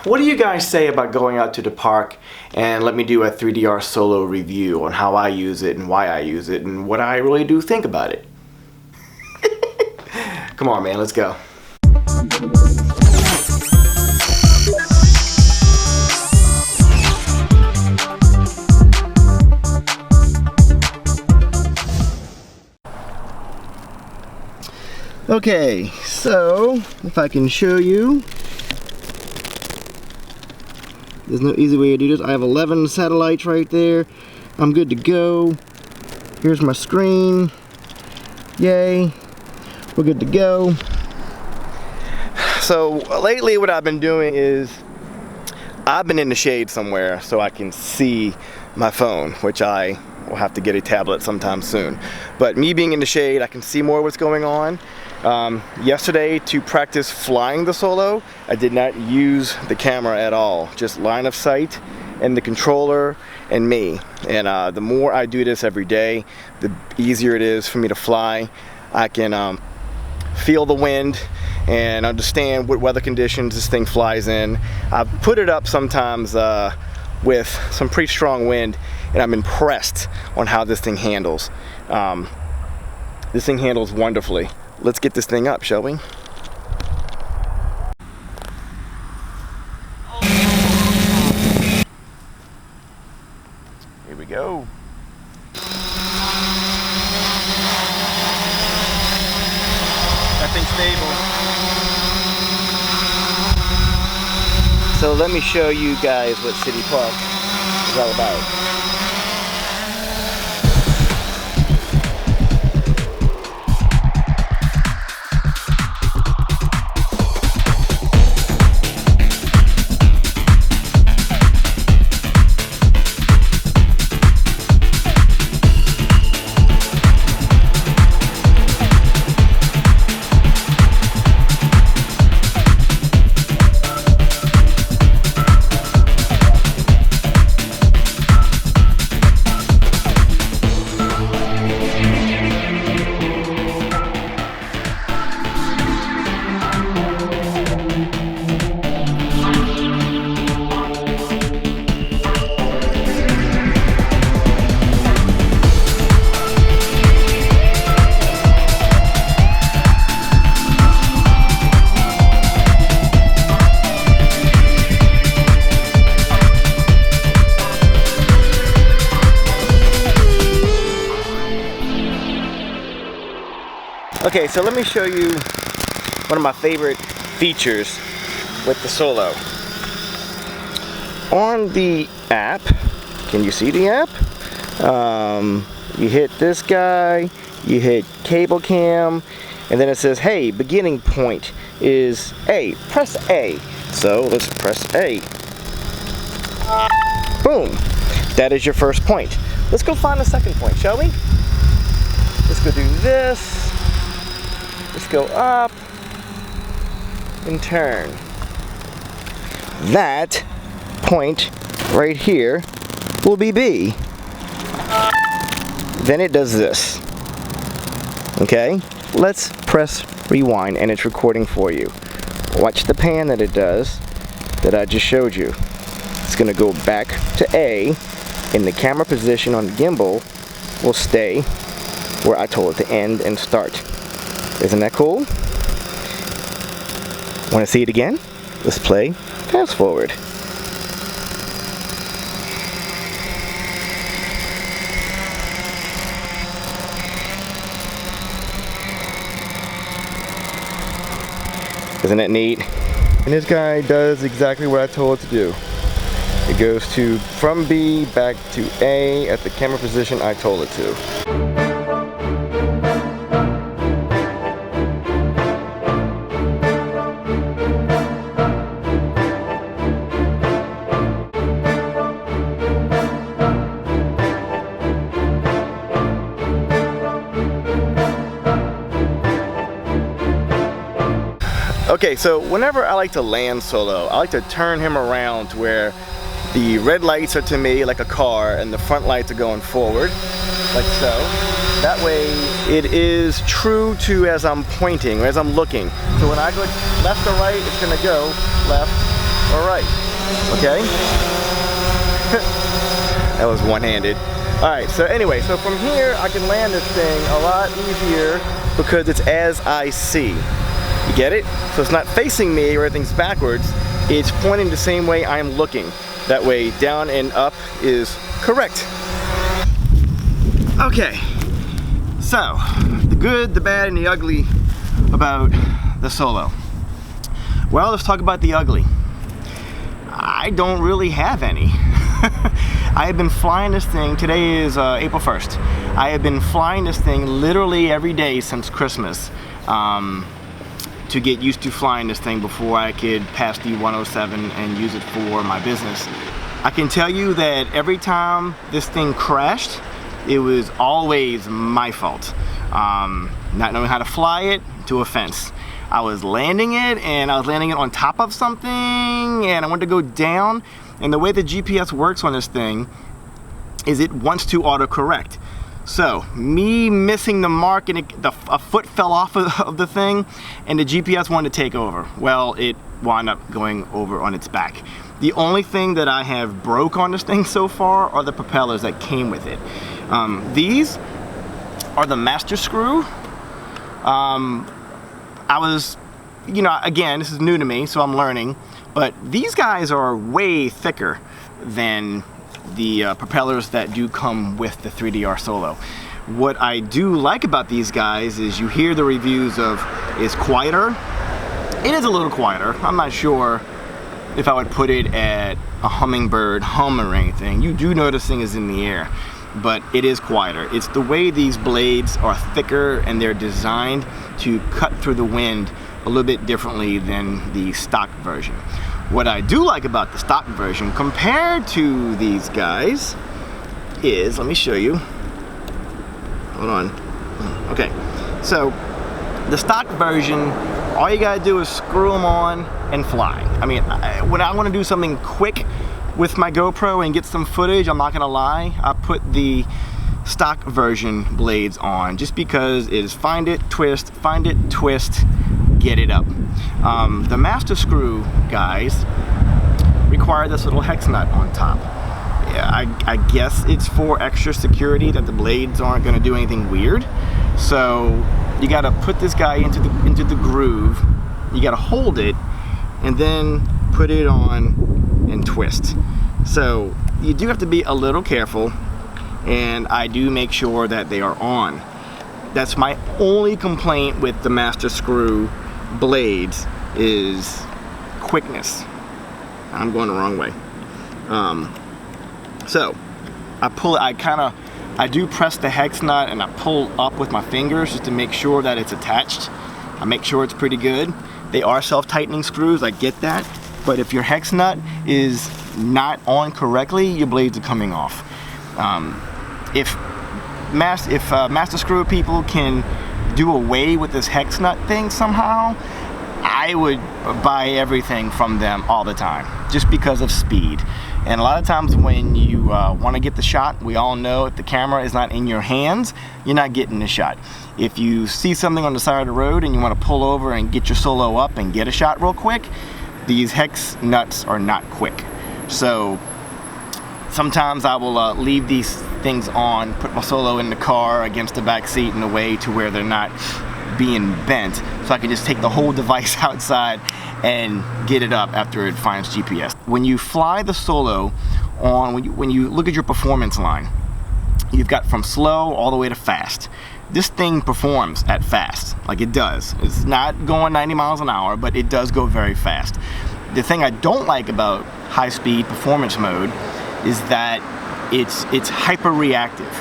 What do you guys say about going out to the park and let me do a 3DR solo review on how I use it and why I use it and what I really do think about it? Come on, man, let's go. Okay, so if I can show you, there's no easy way to do this. I have 11 satellites right there. I'm good to go. Here's my screen. Yay, we're good to go. So lately what I've been doing is I've been in the shade somewhere so I can see my phone, which I will have to get a tablet sometime soon. But me being in the shade, I can see more what's going on. Yesterday, to practice flying the solo, I did not use the camera at all, just line of sight and the controller and me. And the more I do this every day, the easier it is for me to fly. I can feel the wind and understand what weather conditions this thing flies in. I've put it up sometimes with some pretty strong wind, and I'm impressed on how this thing handles. This thing handles wonderfully. Let's get this thing up, shall we? Here we go. That thing's stable. So let me show you guys what City Park is all about. Okay, so let me show you one of my favorite features with the Solo. On the app, can you see the app? You hit this guy, you hit cable cam, and then it says, hey, beginning point is A. Press A. So let's press A. Boom. That is your first point. Let's go find the second point, shall we? Let's go do this. Let's go up and turn. That point right here will be B. Then it does this. Okay? Let's press rewind and it's recording for you. Watch the pan that it does that I just showed you. It's going to go back to A, and the camera position on the gimbal will stay where I told it to end and start. Isn't that cool? Want to see it again? Let's play fast forward. Isn't that neat? And this guy does exactly what I told it to do. It goes from B back to A at the camera position I told it to. Okay, so whenever I like to land solo, I like to turn him around to where the red lights are to me like a car and the front lights are going forward, like so. That way it is true to as I'm pointing, as I'm looking. So when I go left or right, it's gonna go left, All right, okay. That was one-handed. All right, so anyway, so from here I can land this thing a lot easier because it's as I see. You get it? So it's not facing me or everything's backwards. It's pointing the same way I'm looking. That way down and up is correct. Okay, so the good, the bad, and the ugly about the Solo. Well, let's talk about the ugly. I don't really have any. I have been flying this thing, today is April 1st. I have been flying this thing literally every day since Christmas to get used to flying this thing before I could pass the 107 and use it for my business. I can tell you that every time this thing crashed, it was always my fault. Not knowing how to fly it to a fence. I was landing it and I was landing it on top of something and I wanted to go down, and the way the GPS works on this thing is it wants to autocorrect. So me missing the mark and a foot fell off of the thing and the GPS wanted to take over. Well, it wound up going over on its back. The only thing that I have broke on this thing so far are the propellers that came with it. These are the master screw. I was, you know, again, this is new to me, so I'm learning, but these guys are way thicker than the propellers that do come with the 3DR Solo. What I do like about these guys is you hear the reviews of it's quieter. It is a little quieter. I'm not sure if I would put it at a hummingbird hum or anything. You do notice thing is in the air, but it is quieter. It's the way these blades are thicker and they're designed to cut through the wind a little bit differently than the stock version. What I do like about the stock version compared to these guys is, let me show you. Hold on. Okay, so the stock version, all you gotta do is screw them on and fly. I mean, when I wanna do something quick with my GoPro and get some footage, I'm not gonna lie, I put the stock version blades on just because it is find it, twist, get it up. The master screw guys require this little hex nut on top. Yeah, I guess it's for extra security that the blades aren't gonna do anything weird. So you gotta put this guy into the groove, you gotta hold it, and then put it on and twist. So you do have to be a little careful, and I do make sure that they are on. That's my only complaint with the master screw blades is quickness. I'm going the wrong way. So I pull it, I do press the hex nut and I pull up with my fingers just to make sure that it's attached. I make sure it's pretty good. They are self-tightening screws, I get that. But if your hex nut is not on correctly, your blades are coming off. If master screw people can do away with this hex nut thing somehow, I would buy everything from them all the time, just because of speed. And a lot of times when you want to get the shot, we all know if the camera is not in your hands, you're not getting the shot. If you see something on the side of the road and you want to pull over and get your Solo up and get a shot real quick, these hex nuts are not quick. So sometimes I will leave these things on, put my Solo in the car against the back seat in a way to where they're not being bent, so I can just take the whole device outside and get it up after it finds GPS. When you fly the Solo on, when you look at your performance line, you've got from slow all the way to fast. This thing performs at fast, like it does. It's not going 90 miles an hour, but it does go very fast. The thing I don't like about high-speed performance mode is that it's hyper reactive.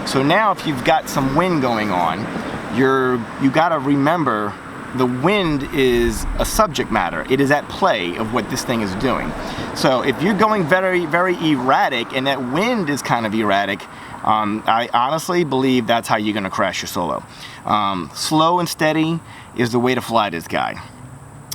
So now if you've got some wind going on, you gotta remember the wind is a subject matter. It is at play of what this thing is doing. So if you're going very, very erratic and that wind is kind of erratic, I honestly believe that's how you're gonna crash your Solo. Slow and steady is the way to fly this guy.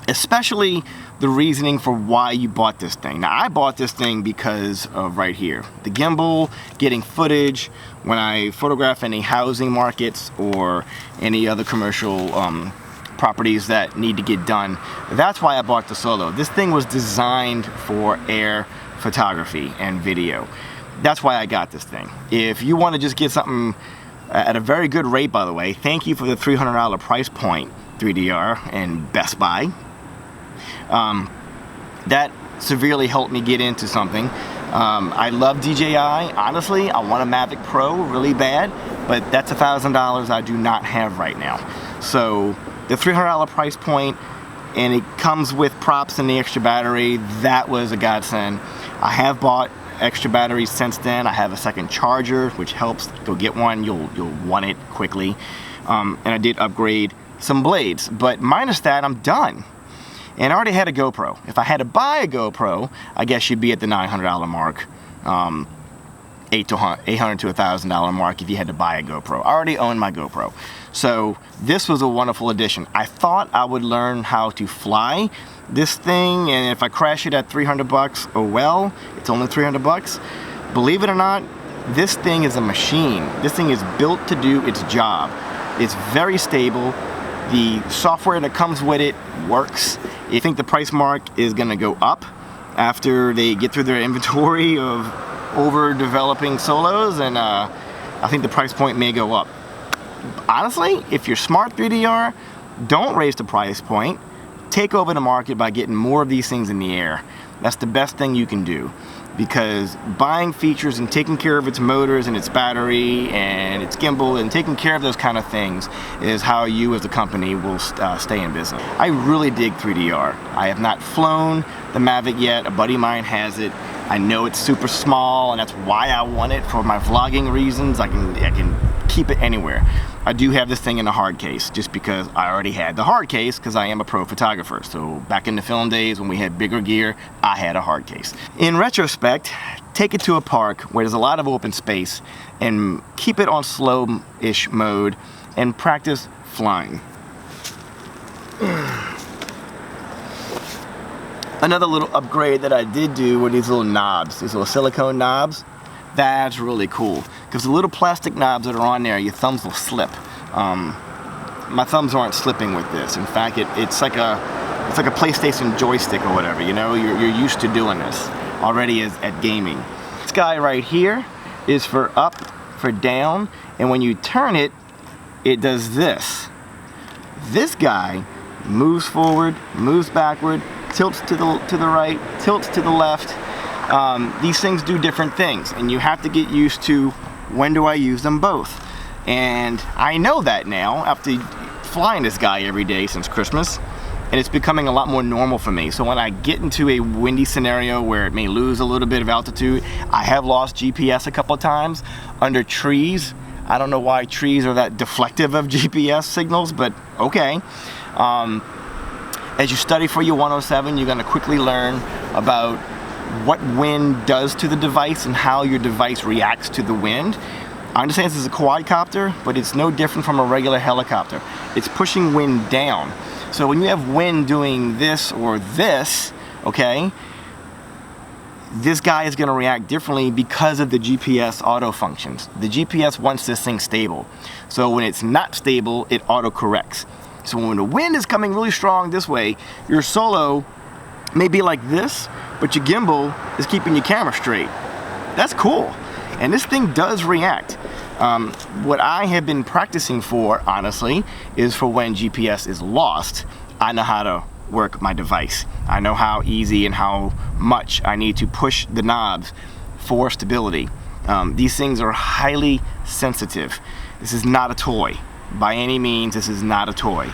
Especially the reasoning for why you bought this thing. Now, I bought this thing because of right here. The gimbal, getting footage, when I photograph any housing markets or any other commercial properties that need to get done. That's why I bought the Solo. This thing was designed for air photography and video. That's why I got this thing. If you want to just get something at a very good rate, by the way, thank you for the $300 price point 3DR and Best Buy. That severely helped me get into something. I love DJI. Honestly, I want a Mavic Pro really bad, but that's $1,000 I do not have right now. So the $300 price point, and it comes with props and the extra battery, that was a godsend. I have bought extra batteries since then. I have a second charger, which helps. Go get one, you'll want it quickly. And I did upgrade some blades, but minus that, I'm done. And I already had a GoPro. If I had to buy a GoPro, I guess you'd be at the $900 mark, $800 to $1,000 mark if you had to buy a GoPro. I already own my GoPro. So this was a wonderful addition. I thought I would learn how to fly this thing, and if I crash it at 300 bucks, oh well, it's only 300 bucks. Believe it or not, this thing is a machine. This thing is built to do its job. It's very stable. The software that comes with it works. I think the price mark is gonna go up after they get through their inventory of overdeveloping Solos, and I think the price point may go up. Honestly, if you're smart 3DR, don't raise the price point. Take over the market by getting more of these things in the air. That's the best thing you can do, because buying features and taking care of its motors and its battery and its gimbal and taking care of those kind of things is how you as a company will stay in business. I really dig 3DR. I have not flown the Mavic yet. A buddy of mine has it. I know it's super small, and that's why I want it for my vlogging reasons. I can keep it anywhere. I do have this thing in a hard case just because I already had the hard case because I am a pro photographer. So back in the film days when we had bigger gear, I had a hard case. In retrospect, take it to a park where there's a lot of open space and keep it on slow-ish mode and practice flying. Another little upgrade that I did do were these little knobs, these little silicone knobs. That's really cool, because the little plastic knobs that are on there, your thumbs will slip. My thumbs aren't slipping with this. In fact, it's like a PlayStation joystick or whatever. You know, you're used to doing this already at gaming. This guy right here is for up, for down, and when you turn it, it does this. This guy moves forward, moves backward, tilts to the right, tilts to the left. These things do different things, and you have to get used to when do I use them both. And I know that now after flying this guy every day since Christmas, and it's becoming a lot more normal for me. So when I get into a windy scenario where it may lose a little bit of altitude, I have lost GPS a couple of times under trees. I don't know why trees are that deflective of GPS signals, but okay. As you study for your 107, you're going to quickly learn about what wind does to the device and how your device reacts to the wind. I understand this is a quadcopter, but it's no different from a regular helicopter. It's pushing wind down. So when you have wind doing this or this, okay, this guy is going to react differently because of the GPS auto functions. The GPS wants this thing stable. So when it's not stable, it auto corrects. So when the wind is coming really strong this way, your Solo may be like this, but your gimbal is keeping your camera straight. That's cool. And this thing does react. What I have been practicing for, honestly, is for when GPS is lost, I know how to work my device. I know how easy and how much I need to push the knobs for stability. These things are highly sensitive. This is not a toy. By any means, this is not a toy.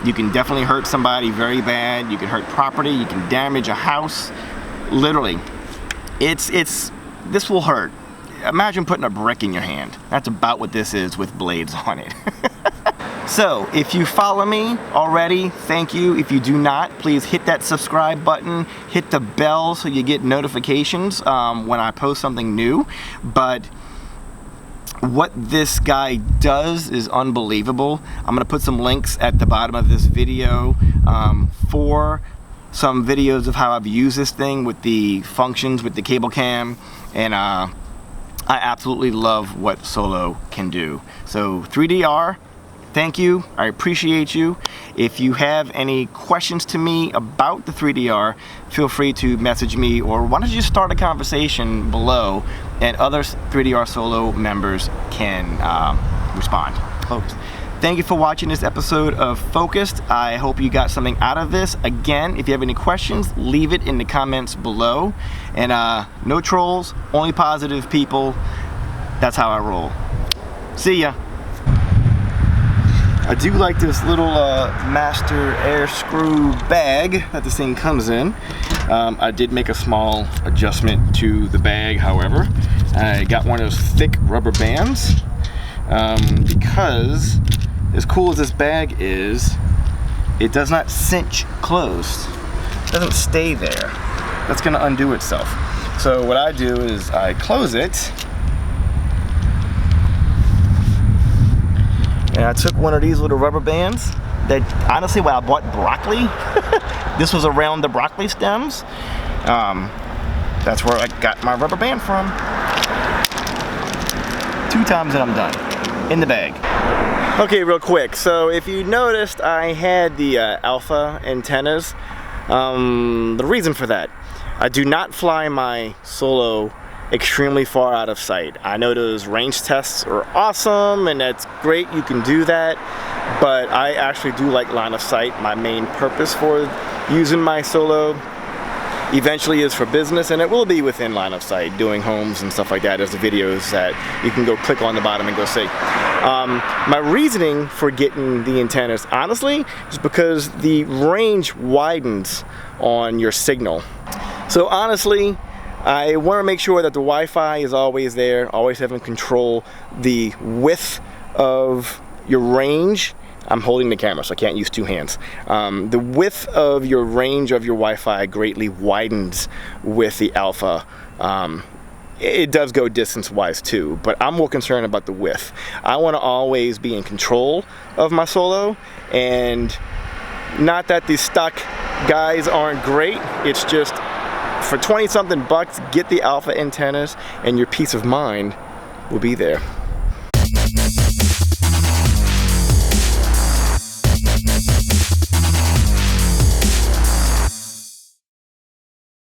You can definitely hurt somebody very bad. You can hurt property. You can damage a house. Literally, this will hurt. Imagine putting a brick in your hand. That's about what this is with blades on it. So, if you follow me already, thank you. If you do not, please hit that subscribe button, hit the bell so you get notifications when I post something new. But what this guy does is unbelievable. I'm gonna put some links at the bottom of this video for some videos of how I've used this thing with the functions with the cable cam, and I absolutely love what Solo can do. So 3DR, thank you. I appreciate you. If you have any questions to me about the 3DR, feel free to message me, or why don't you just start a conversation below and other 3DR Solo members can respond. Thank you for watching this episode of Focused. I hope you got something out of this. Again, if you have any questions, leave it in the comments below. And no trolls, only positive people. That's how I roll. See ya. I do like this little master air screw bag that this thing comes in. I did make a small adjustment to the bag, however. I got one of those thick rubber bands because as cool as this bag is, it does not cinch closed. It doesn't stay there. That's gonna undo itself. So what I do is I close it, and I took one of these little rubber bands that, honestly, when I bought broccoli, this was around the broccoli stems. That's where I got my rubber band from. 2 times and I'm done. In the bag. Okay, real quick. So if you noticed, I had the alpha antennas. The reason for that, I do not fly my Solo extremely far out of sight. I know those range tests are awesome and that's great, you can do that, but I actually do like line of sight. My main purpose for using my Solo eventually is for business, and it will be within line of sight, doing homes and stuff like that. There's the videos that you can go click on the bottom and go see. My reasoning for getting the antennas, honestly, is because the range widens on your signal. So honestly, I want to make sure that the Wi-Fi is always there, always having control. The width of your range, I'm holding the camera so I can't use 2 hands. The width of your range of your Wi-Fi greatly widens with the alpha. It does go distance-wise too, but I'm more concerned about the width. I want to always be in control of my Solo, and not that the stock guys aren't great, it's just for 20-something bucks, get the alpha antennas and your peace of mind will be there.